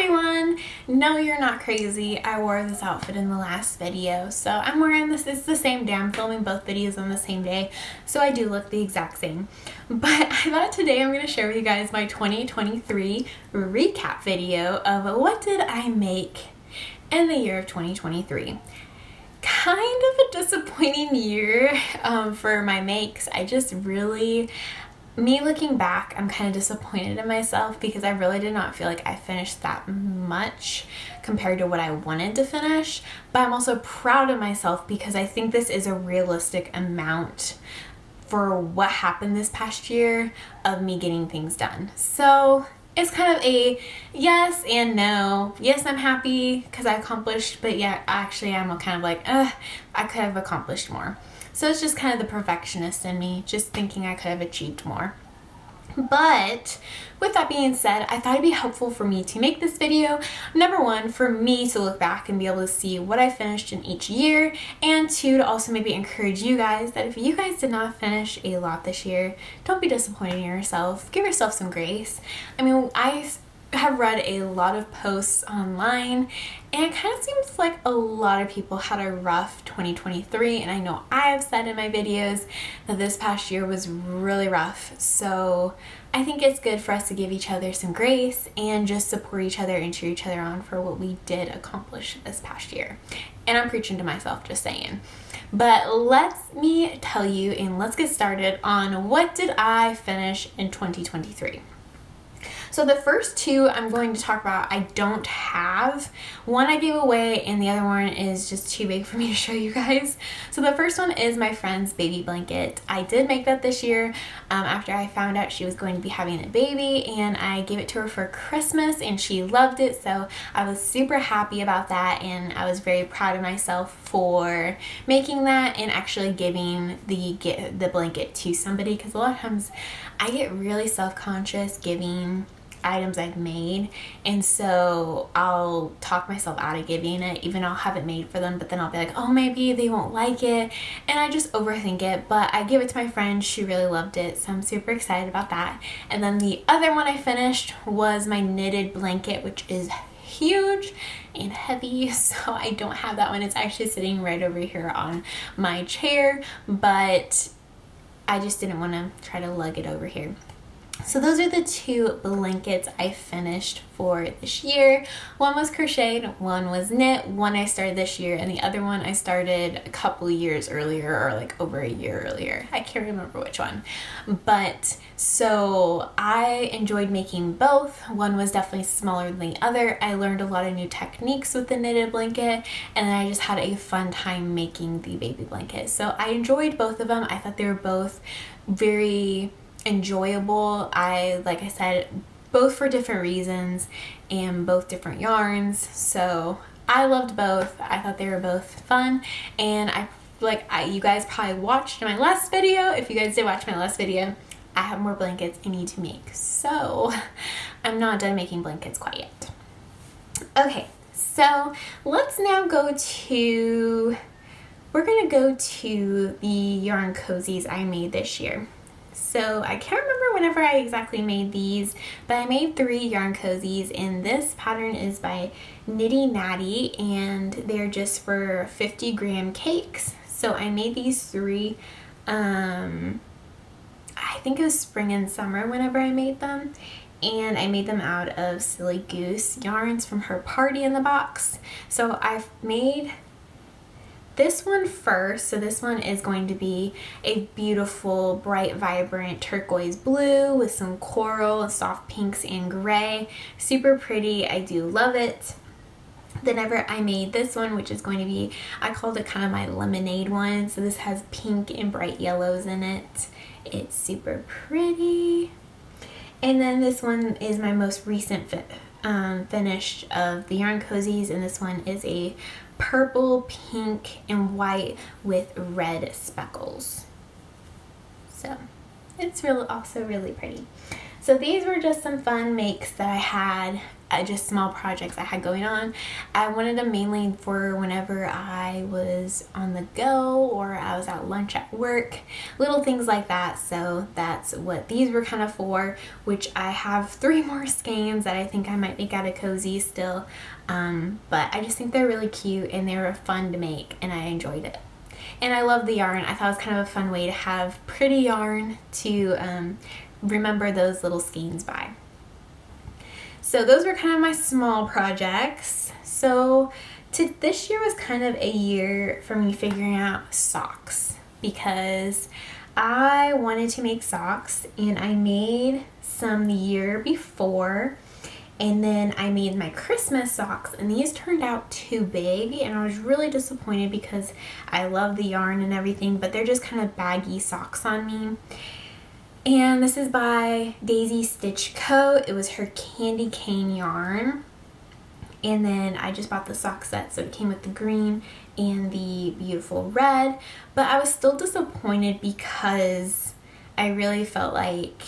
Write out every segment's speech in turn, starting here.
everyone! No, you're not crazy. I wore this outfit in the last video, so I'm wearing this. It's the same day. I'm filming both videos on the same day, so I do look the exact same. But I thought today I'm going to share with you guys my 2023 recap video of what did I make in the year of 2023. Kind of a disappointing year for my makes. Me looking back, I'm kind of disappointed in myself because I really did not feel like I finished that much compared to what I wanted to finish. But I'm also proud of myself because I think this is a realistic amount for what happened this past year of me getting things done. So it's kind of a yes and no. Yes, I'm happy because I accomplished, but yeah, actually I'm kind of like, I could have accomplished more. So it's just kind of the perfectionist in me, just thinking I could have achieved more. But with that being said, I thought it'd be helpful for me to make this video. Number one, for me to look back and be able to see what I finished in each year, and two, to also maybe encourage you guys that if you guys did not finish a lot this year, don't be disappointed in yourself. Give yourself some grace. I mean, I have read a lot of posts online, and it kind of seems like a lot of people had a rough 2023, and I know I have said in my videos that this past year was really rough. So I think it's good for us to give each other some grace and just support each other and cheer each other on for what we did accomplish this past year. And I'm preaching to myself, just saying. But let me tell you, and let's get started on what did I finish in 2023. So the first two I'm going to talk about, I don't have. One I gave away and the other one is just too big for me to show you guys. So the first one is my friend's baby blanket. I did make that this year after I found out she was going to be having a baby, and I gave it to her for Christmas and she loved it. So I was super happy about that, and I was very proud of myself for making that and actually giving the blanket to somebody, because a lot of times I get really self-conscious giving items I've made, and so I'll talk myself out of giving it, even though I'll have it made for them, but then I'll be like, oh, maybe they won't like it, and I just overthink it. But I gave it to my friend. She really loved it, so I'm super excited about that. And then the other one I finished was my knitted blanket, which is huge and heavy, so I don't have that one. It's actually sitting right over here on my chair, but I just didn't want to try to lug it over here. So those are the two blankets I finished for this year. One was crocheted, one was knit. One I started this year, and the other one I started a couple years earlier, or like over a year earlier. I can't remember which one. But so I enjoyed making both. One was definitely smaller than the other. I learned a lot of new techniques with the knitted blanket, and then I just had a fun time making the baby blanket. So I enjoyed both of them. I thought they were both very enjoyable. Like I said, both for different reasons and both different yarns. So I loved both. I thought they were both fun, and you guys probably watched my last video. If you guys did watch my last video, I have more blankets I need to make. So I'm not done making blankets quite yet. Okay, so let's now we're gonna go to the yarn cozies I made this year. So I can't remember whenever I exactly made these, but I made 3 yarn cozies, and this pattern is by Nitty Natty, and they're just for 50-gram cakes. So I made these 3, I think it was spring and summer whenever I made them, and I made them out of Silly Goose yarns from her Party in the Box. So I've made this one first. So this one is going to be a beautiful, bright, vibrant turquoise blue with some coral, soft pinks, and gray. Super pretty. I do love it. Then I made this one, which is going to be, I called it kind of my lemonade one. So this has pink and bright yellows in it. It's super pretty. And then this one is my most recent finish of the yarn cozies, and this one is a purple, pink, and white with red speckles. So it's also really pretty. So these were just some fun makes that I had, just small projects I had going on. I wanted them mainly for whenever I was on the go or I was at lunch at work, little things like that. So that's what these were kind of for, which I have 3 more skeins that I think I might make out of cozies still. But I just think they're really cute and they were fun to make and I enjoyed it. And I love the yarn. I thought it was kind of a fun way to have pretty yarn to remember those little skeins by. So those were kind of my small projects. So this year was kind of a year for me figuring out socks because I wanted to make socks and I made some the year before and then I made my Christmas socks and these turned out too big and I was really disappointed because I love the yarn and everything, but they're just kind of baggy socks on me. And this is by Daisy Stitch Co. It was her candy cane yarn. And then I just bought the sock set, so it came with the green and the beautiful red. But I was still disappointed because I really felt like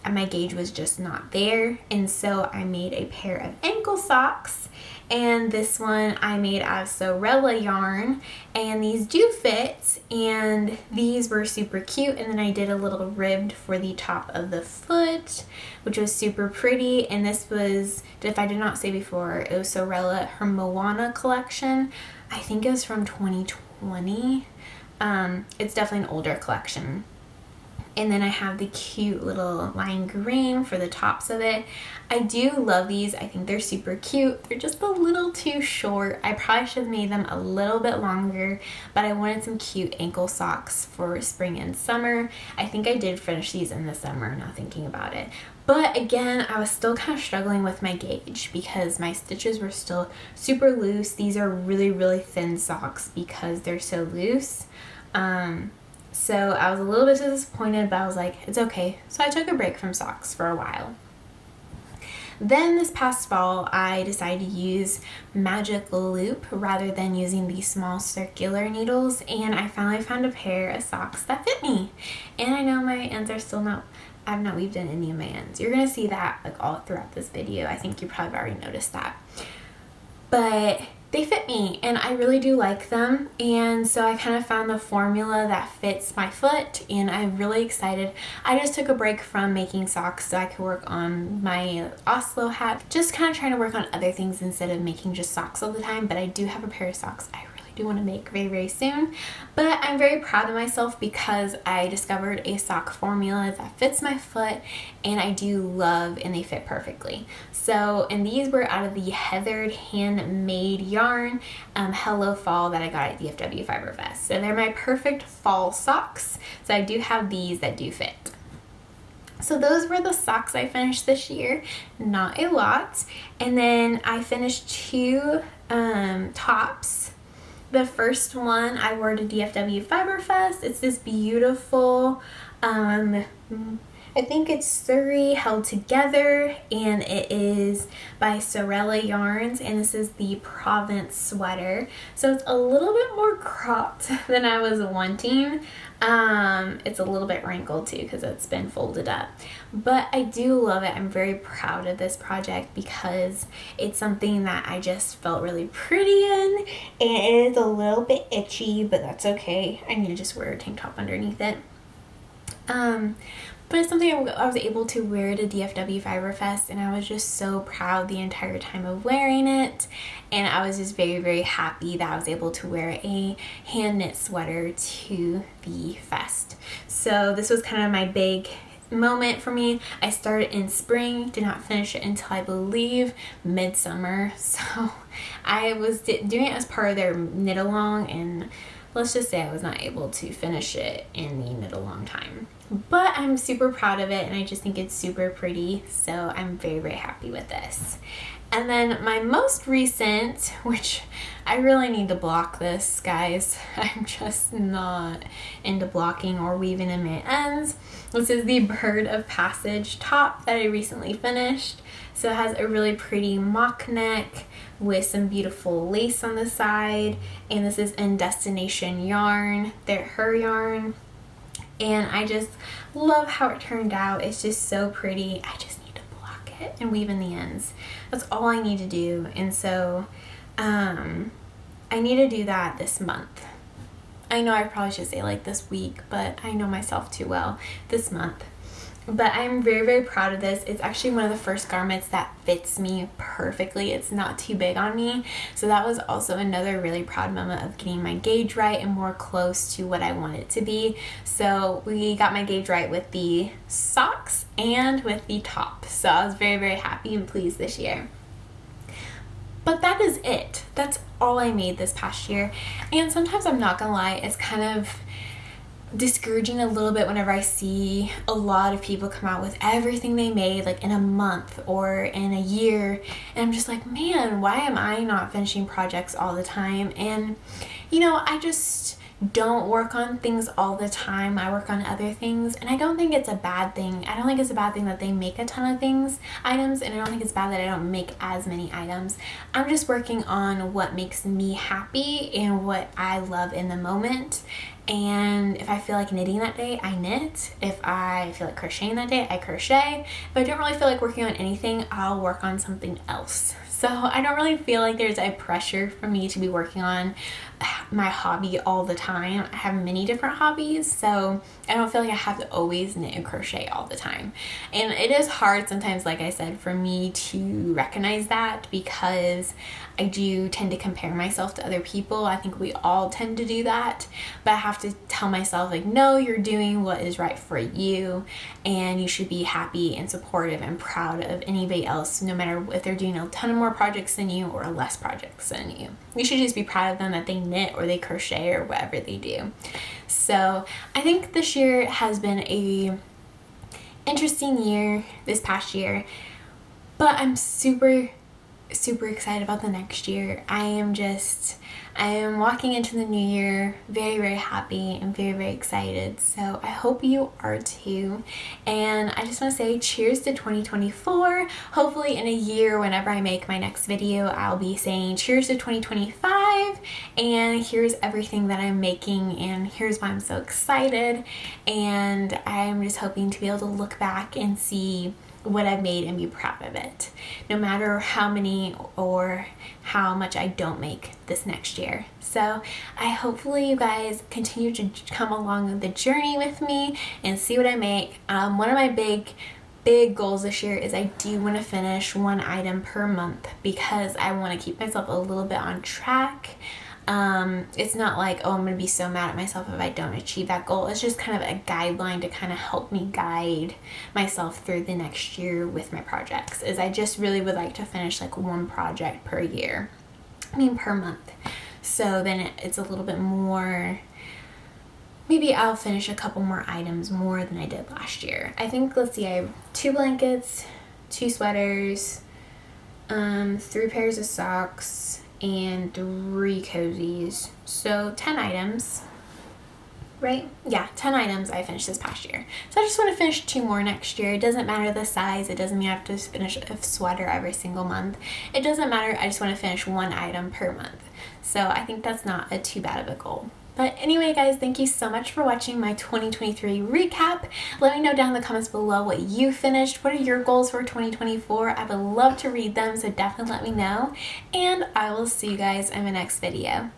my gauge was just not there. And so I made a pair of ankle socks. And this one I made out of Sorella yarn, and these do fit, and these were super cute. And then I did a little ribbed for the top of the foot, which was super pretty. And this was, if I did not say before, it was Sorella, her Moana collection. I think it was from 2020. It's definitely an older collection. And then I have the cute little lime green for the tops of it. I do love these. I think they're super cute. They're just a little too short. I probably should have made them a little bit longer, but I wanted some cute ankle socks for spring and summer. I think I did finish these in the summer, now thinking about it. But again, I was still kind of struggling with my gauge because my stitches were still super loose. These are really, really thin socks because they're so loose. So I was a little bit disappointed, but I was like, it's okay. So I took a break from socks for a while. Then this past fall, I decided to use magic loop rather than using these small circular needles, and I finally found a pair of socks that fit me. And I know my ends are still not, I've not weaved in any of my ends. You're gonna see that like all throughout this video. I think you probably already noticed that. But they fit me and I really do like them, and so I kind of found the formula that fits my foot and I'm really excited. I just took a break from making socks so I could work on my Oslo hat, just kind of trying to work on other things instead of making just socks all the time. But I do have a pair of socks I do want to make very, very soon. But I'm very proud of myself because I discovered a sock formula that fits my foot and I do love, and they fit perfectly. So, and these were out of the Heathered handmade yarn Hello Fall that I got at DFW Fiber Fest. So they're my perfect fall socks. So I do have these that do fit. So those were the socks I finished this year, not a lot. And then I finished 2 tops. The first one I wore to DFW Fiber Fest. It's this beautiful, I think it's Surrey Held Together, and it is by Sorella Yarns, and this is the Provence sweater. So it's a little bit more cropped than I was wanting. It's a little bit wrinkled too because it's been folded up, but I do love it. I'm very proud of this project because it's something that I just felt really pretty in, and it is a little bit itchy, but that's okay. I need to just wear a tank top underneath it. But it's something I was able to wear to DFW Fiber Fest, and I was just so proud the entire time of wearing it. And I was just very, very happy that I was able to wear a hand knit sweater to the fest. So this was kind of my big moment for me. I started in spring, did not finish it until I believe midsummer. So I was doing it as part of their knit along, and let's just say I was not able to finish it in the knit along time. But I'm super proud of it and I just think it's super pretty, so I'm very, very happy with this. And then my most recent, which I really need to block this, guys. I'm just not into blocking or weaving in my ends. This is the Bird of Passage top that I recently finished. So it has a really pretty mock neck with some beautiful lace on the side, and this is in Destination Yarn. They're her yarn. and I just love how it turned out. It's just so pretty. I just need to block it and weave in the ends. That's all I need to do. And so I need to do that this month. I know I probably should say like this week, but I know myself too well. This month. But I'm very, very proud of this. It's actually one of the first garments that fits me perfectly. It's not too big on me. So that was also another really proud moment of getting my gauge right and more close to what I want it to be. So we got my gauge right with the socks and with the top. So I was very, very happy and pleased this year. But that is it. That's all I made this past year. And sometimes, I'm not gonna lie, it's kind of discouraging a little bit whenever I see a lot of people come out with everything they made like in a month or in a year, and I'm just like, man, why am I not finishing projects all the time? And you know, I just don't work on things all the time. I work on other things, and I don't think it's a bad thing. I don't think it's a bad thing that they make a ton of items, and I don't think it's bad that I don't make as many items. I'm just working on what makes me happy and what I love in the moment. And if I feel like knitting that day, I knit. If I feel like crocheting that day, I crochet. If I don't really feel like working on anything, I'll work on something else. So I don't really feel like there's a pressure for me to be working on my hobby all the time. I have many different hobbies, so I don't feel like I have to always knit and crochet all the time. And it is hard sometimes, like I said, for me to recognize that, because I do tend to compare myself to other people. I think we all tend to do that, but I have to tell myself, like, no, you're doing what is right for you, and you should be happy and supportive and proud of anybody else, no matter if they're doing a ton of more projects than you or less projects than you. You should just be proud of them that they knit or they crochet or whatever they do. So I think this year has been a interesting year, this past year, but I'm super excited about the next year. I am walking into the new year very, very happy and very, very excited. So I hope you are too. And I just want to say cheers to 2024. Hopefully in a year, whenever I make my next video, I'll be saying cheers to 2025. And here's everything that I'm making, and here's why I'm so excited. And I'm just hoping to be able to look back and see what I've made and be proud of it, no matter how many or how much I don't make this next year. So I hopefully you guys continue to come along the journey with me and see what I make. One of my big goals this year is I do want to finish one item per month, because I want to keep myself a little bit on track. It's not like, oh, I'm going to be so mad at myself if I don't achieve that goal. It's just kind of a guideline to kind of help me guide myself through the next year with my projects. Is I just really would like to finish like one project per year. Per month. So then it's a little bit more, maybe I'll finish a couple more items more than I did last year. I think, let's see, I have 2 blankets, 2 sweaters, 3 pairs of socks, and 3 cozies. So 10 items, right? Yeah, 10 items I finished this past year. So I just want to finish 2 more next year. It doesn't matter the size. It doesn't mean I have to finish a sweater every single month. It doesn't matter. I just want to finish 1 item per month. So I think that's not a too bad of a goal. But anyway, guys, thank you so much for watching my 2023 recap. Let me know down in the comments below what you finished. What are your goals for 2024? I would love to read them, so definitely let me know. And I will see you guys in my next video.